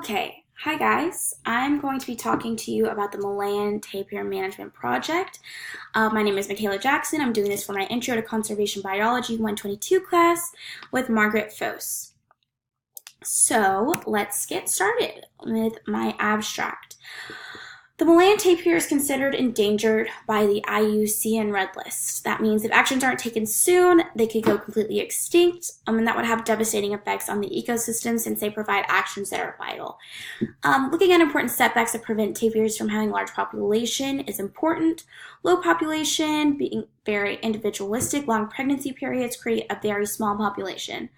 Okay, hi guys. I'm going to be talking to you about the Malayan Tapir Management Project. My name is Michaela Jackson. I'm doing this for my Intro to Conservation Biology 122 class with Margaret Fose. So let's get started with my abstract. The Malayan tapir is considered endangered by the IUCN Red List. That means if actions aren't taken soon, they could go completely extinct, and that would have devastating effects on the ecosystem since they provide actions that are vital. Looking at important setbacks that prevent tapirs from having large population is important. Low population, being very individualistic, long pregnancy periods create a very small population.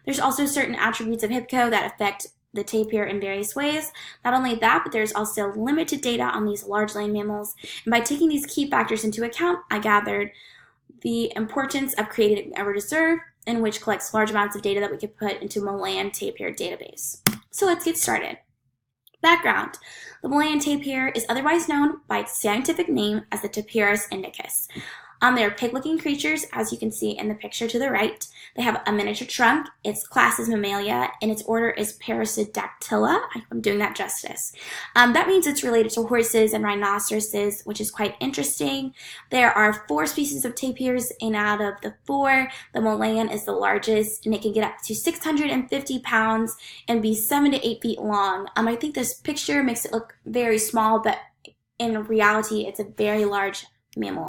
There's also certain attributes of HIPCO that affect the tapir in various ways. Not only that, but there's also limited data on these large land mammals. And by taking these key factors into account, I gathered the importance of creating a reserve in which collects large amounts of data that we could put into Malayan tapir database. So let's get started. Background. The Malayan tapir is otherwise known by its scientific name as the Tapirus indicus. They are pig-looking creatures, as you can see in the picture to the right. They have a miniature trunk. Its class is Mammalia, and its order is Perissodactyla. I hope I'm doing that justice. That means it's related to horses and rhinoceroses, which is quite interesting. There are 4 species of tapirs, and out of the 4, the Malayan is the largest, and it can get up to 650 pounds and be 7 to 8 feet long. I think this picture makes it look very small, but in reality, it's a very large mammal.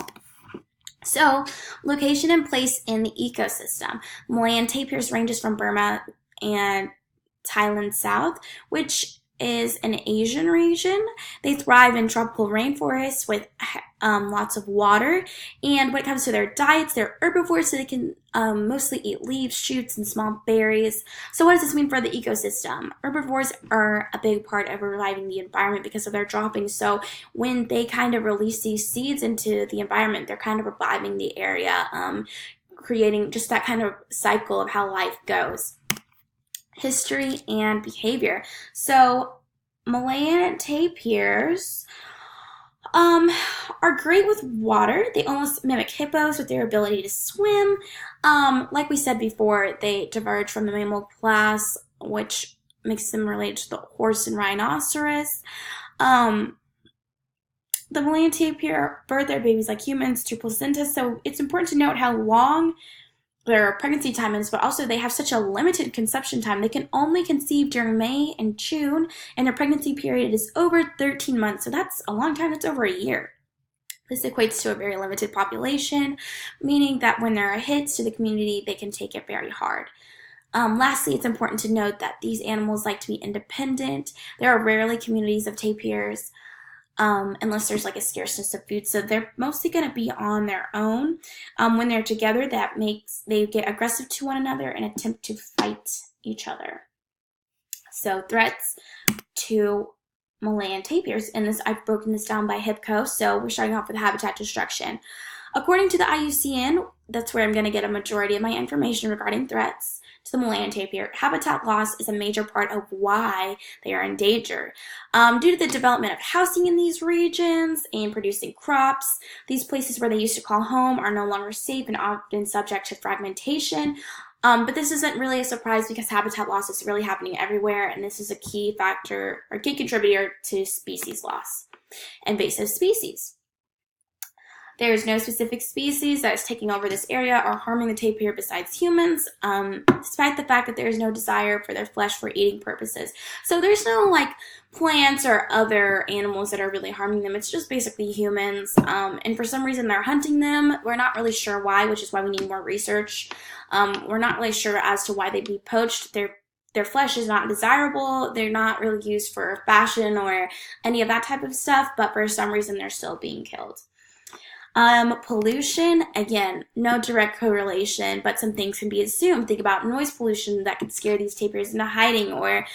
So, location and place in the ecosystem. Malayan tapirs ranges from Burma and Thailand south, which is an Asian region. They thrive in tropical rainforests with lots of water. And when it comes to their diets, they're herbivores, so they can mostly eat leaves, shoots, and small berries. So what does this mean for the ecosystem? Herbivores are a big part of reviving the environment because of their droppings. So when they kind of release these seeds into the environment, they're kind of reviving the area, creating just that kind of cycle of how life goes. History and behavior. So Malayan tapirs are great with water. They almost mimic hippos with their ability to swim. Like we said before, they diverge from the mammal class, which makes them related to the horse and rhinoceros. The Malayan tapir birth their babies like humans through placenta, so it's important to note how long their pregnancy time is, but also they have such a limited conception time. They can only conceive during May and June, and their pregnancy period is over 13 months, so that's a long time. That's over a year. This equates to a very limited population, meaning that when there are hits to the community, they can take it very hard. Lastly, it's important to note that these animals like to be independent. There are rarely communities of tapirs, unless there's like a scarceness of food. So they're mostly going to be on their own. When they're together, that makes they get aggressive to one another and attempt to fight each other. So threats to Malayan tapirs, and this I've broken this down by HIPCO. So we're starting off with habitat destruction. According to the IUCN, that's where I'm going to get a majority of my information regarding threats to the Malayan tapir. Habitat loss is a major part of why they are endangered. Due to the development of housing in these regions and producing crops, these places where they used to call home are no longer safe and often subject to fragmentation. But this isn't really a surprise because habitat loss is really happening everywhere, and this is a key factor or key contributor to species loss. Invasive species. There is no specific species that is taking over this area or harming the tapir besides humans, despite the fact that there is no desire for their flesh for eating purposes. So there's no like plants or other animals that are really harming them. It's just basically humans. And for some reason they're hunting them. We're not really sure why, which is why we need more research. We're not really sure as to why they'd be poached. Their flesh is not desirable. They're not really used for fashion or any of that type of stuff, but for some reason they're still being killed. Pollution, again, no direct correlation, but some things can be assumed. Think about noise pollution that could scare these tapirs into hiding, or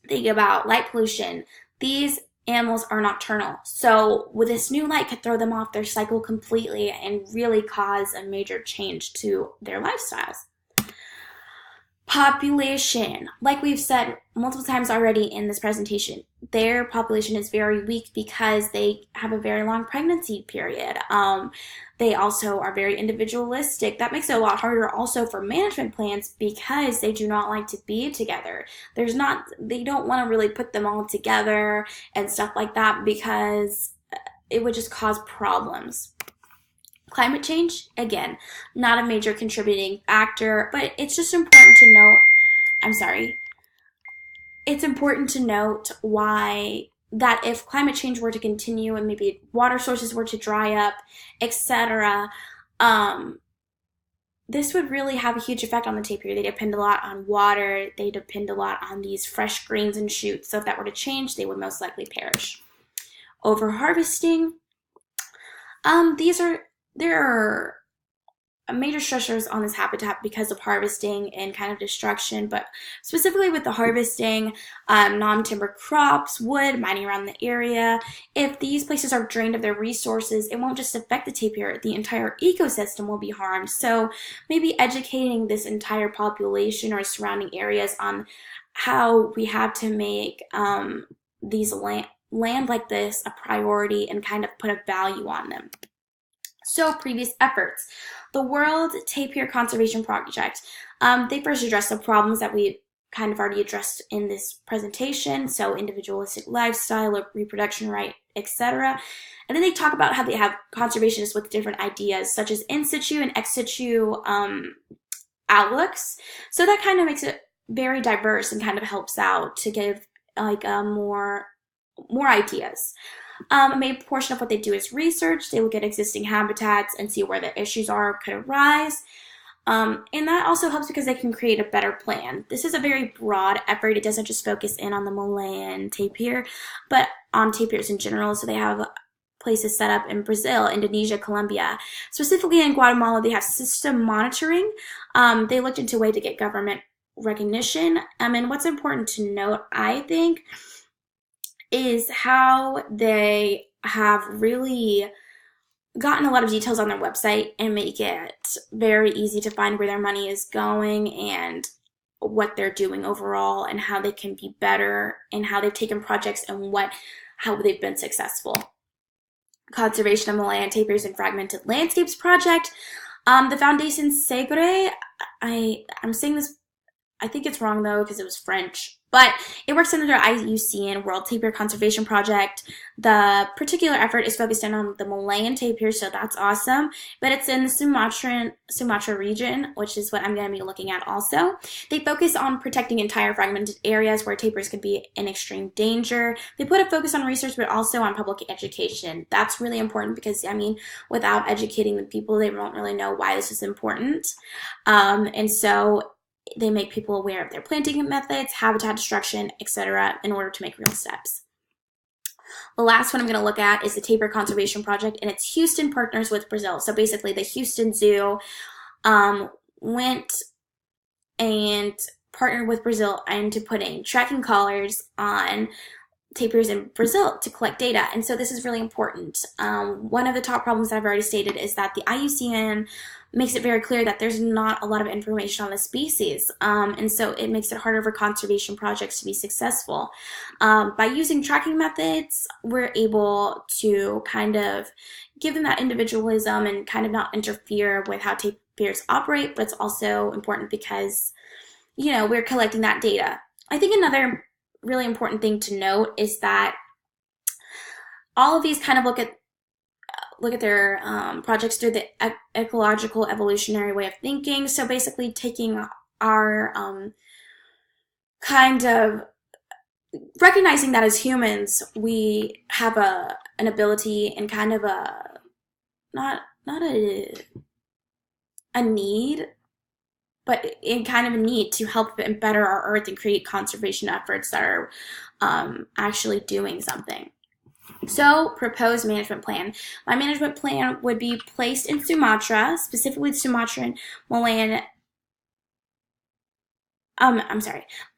think about light pollution. These animals are nocturnal, so with this new light could throw them off their cycle completely and really cause a major change to their lifestyles. Population, like we've said multiple times already in this presentation, their population is very weak because they have a very long pregnancy period. They also are very individualistic. That makes it a lot harder also for management plans because they do not like to be together. They don't want to really put them all together and stuff like that because it would just cause problems. Climate change, again, not a major contributing factor, but it's just important to note, it's important to note why that if climate change were to continue and maybe water sources were to dry up, etc., this would really have a huge effect on the tapir. They depend a lot on water. They depend a lot on these fresh greens and shoots. So if that were to change, they would most likely perish. Overharvesting. There are major stressors on this habitat because of harvesting and kind of destruction, but specifically with the harvesting, non-timber crops, wood, mining around the area, if these places are drained of their resources, it won't just affect the tapir, the entire ecosystem will be harmed. So maybe educating this entire population or surrounding areas on how we have to make these land like this a priority and kind of put a value on them. So previous efforts. The World Tapir Conservation Project. They first addressed the problems that we kind of already addressed in this presentation, so individualistic lifestyle, reproduction right, etc. And then they talk about how they have conservationists with different ideas, such as in situ and ex situ outlooks. So that kind of makes it very diverse and kind of helps out to give like more ideas. A main portion of what they do is research. They look at existing habitats and see where the issues could arise. And that also helps because they can create a better plan. This is a very broad effort. It doesn't just focus in on the Malayan tapir, but on tapirs in general. So they have places set up in Brazil, Indonesia, Colombia. Specifically in Guatemala, they have system monitoring. They looked into a way to get government recognition. And what's important to note, I think, is how they have really gotten a lot of details on their website and make it very easy to find where their money is going and what they're doing overall and how they can be better and how they've taken projects and how they've been successful. Conservation of Malayan Tapirs and Fragmented Landscapes Project. The Foundation Segre, I'm saying this, I think it's wrong though because it was French, but it works under the IUCN World Tapir Conservation Project. The particular effort is focused in on the Malayan tapir, so that's awesome, but it's in the Sumatra region, which is what I'm going to be looking at also. They focus on protecting entire fragmented areas where tapirs could be in extreme danger. They put a focus on research, but also on public education. That's really important because, without educating the people, they won't really know why this is important. And so they make people aware of their planting methods, habitat destruction, etc. in order to make real steps. The last one I'm going to look at is the Tapir Conservation Project, and it's Houston partners with Brazil. So basically the Houston Zoo went and partnered with Brazil into putting tracking collars on tapirs in Brazil to collect data. And so this is really important. One of the top problems that I've already stated is that the IUCN makes it very clear that there's not a lot of information on the species. And so it makes it harder for conservation projects to be successful. By using tracking methods, we're able to kind of give them that individualism and kind of not interfere with how tapirs operate, but it's also important because, we're collecting that data. I think another really important thing to note is that all of these kind of look at their projects through the ecological evolutionary way of thinking. So basically taking our kind of recognizing that as humans, we have an ability and kind of not a need, but in kind of a need to help and better our earth and create conservation efforts that are actually doing something. So, proposed management plan. My management plan would be placed in Sumatra, specifically Sumatran Malayan.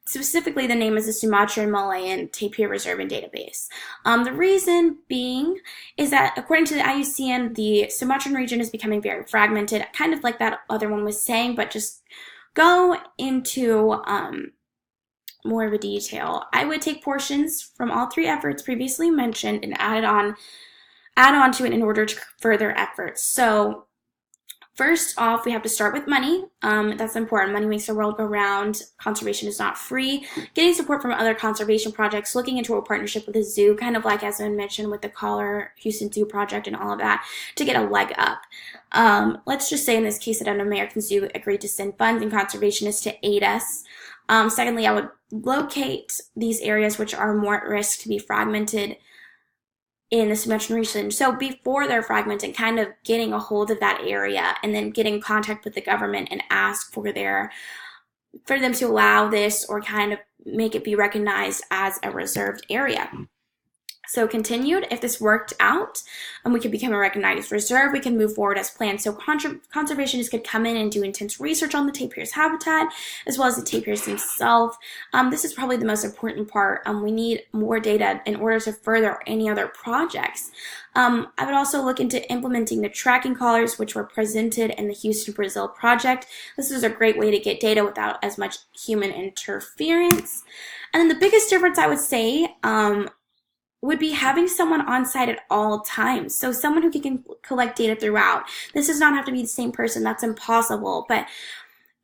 Specifically, the name is the Sumatran Malayan Tapir Reserve and Database. The reason being is that, according to the IUCN, the Sumatran region is becoming very fragmented, kind of like that other one was saying, but just go into more of a detail, I would take portions from all three efforts previously mentioned and add on to it in order to further efforts. So first off, we have to start with money. That's important. Money makes the world go round. Conservation is not free. Getting support from other conservation projects, looking into a partnership with a zoo, kind of like as I mentioned with the Collar Houston Zoo Project and all of that, to get a leg up. Let's just say in this case that an American zoo agreed to send funds and conservationists to aid us. Secondly, I would locate these areas which are more at risk to be fragmented in the submersion region. So before they're fragmented, kind of getting a hold of that area and then getting in contact with the government and ask for them to allow this or kind of make it be recognized as a reserved area. So continued, if this worked out and we could become a recognized reserve, we can move forward as planned. So conservationists could come in and do intense research on the tapir's habitat as well as the tapirs themselves. This is probably the most important part. We need more data in order to further any other projects. I would also look into implementing the tracking collars which were presented in the Houston, Brazil project. This is a great way to get data without as much human interference. And then the biggest difference I would say would be having someone on site at all times. So someone who can collect data throughout. This does not have to be the same person. That's impossible. But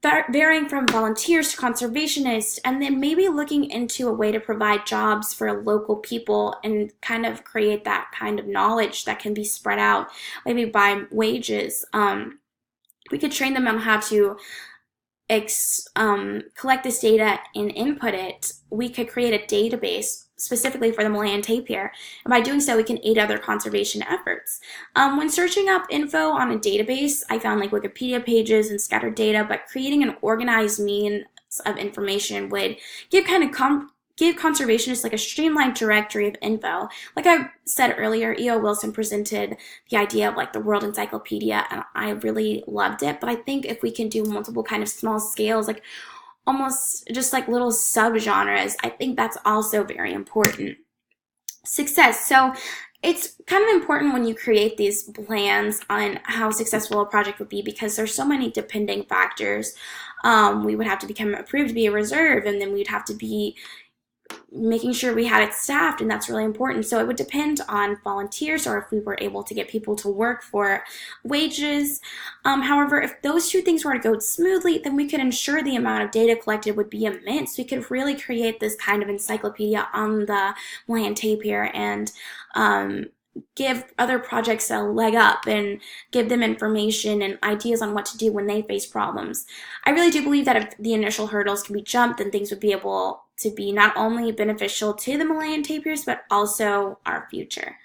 varying from volunteers to conservationists, and then maybe looking into a way to provide jobs for local people and kind of create that kind of knowledge that can be spread out, maybe by wages. We could train them on how to collect this data and input it. We could create a database specifically for the Malayan tapir, and by doing so we can aid other conservation efforts. When searching up info on a database, I found like Wikipedia pages and scattered data, but creating an organized means of information would give conservationists like a streamlined directory of info. Like I said earlier, E.O. Wilson presented the idea of like the World Encyclopedia, and I really loved it, but I think if we can do multiple kind of small scales, like almost just like little subgenres, I think that's also very important. Success. So it's kind of important when you create these plans on how successful a project would be because there's so many depending factors. We would have to become approved to be a reserve, and then we'd have to be making sure we had it staffed, and that's really important. So it would depend on volunteers or if we were able to get people to work for wages. However, if those two things were to go smoothly, then we could ensure the amount of data collected would be immense. We could really create this kind of encyclopedia on the Malayan tapir and give other projects a leg up and give them information and ideas on what to do when they face problems. I really do believe that if the initial hurdles can be jumped, then things would be able to be not only beneficial to the Malayan tapirs, but also our future.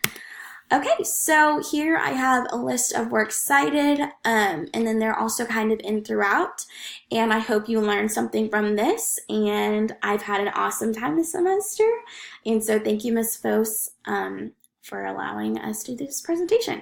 Okay, so here I have a list of works cited, and then they're also kind of in throughout, and I hope you learned something from this, and I've had an awesome time this semester, and so thank you, Ms. Fos, for allowing us to do this presentation.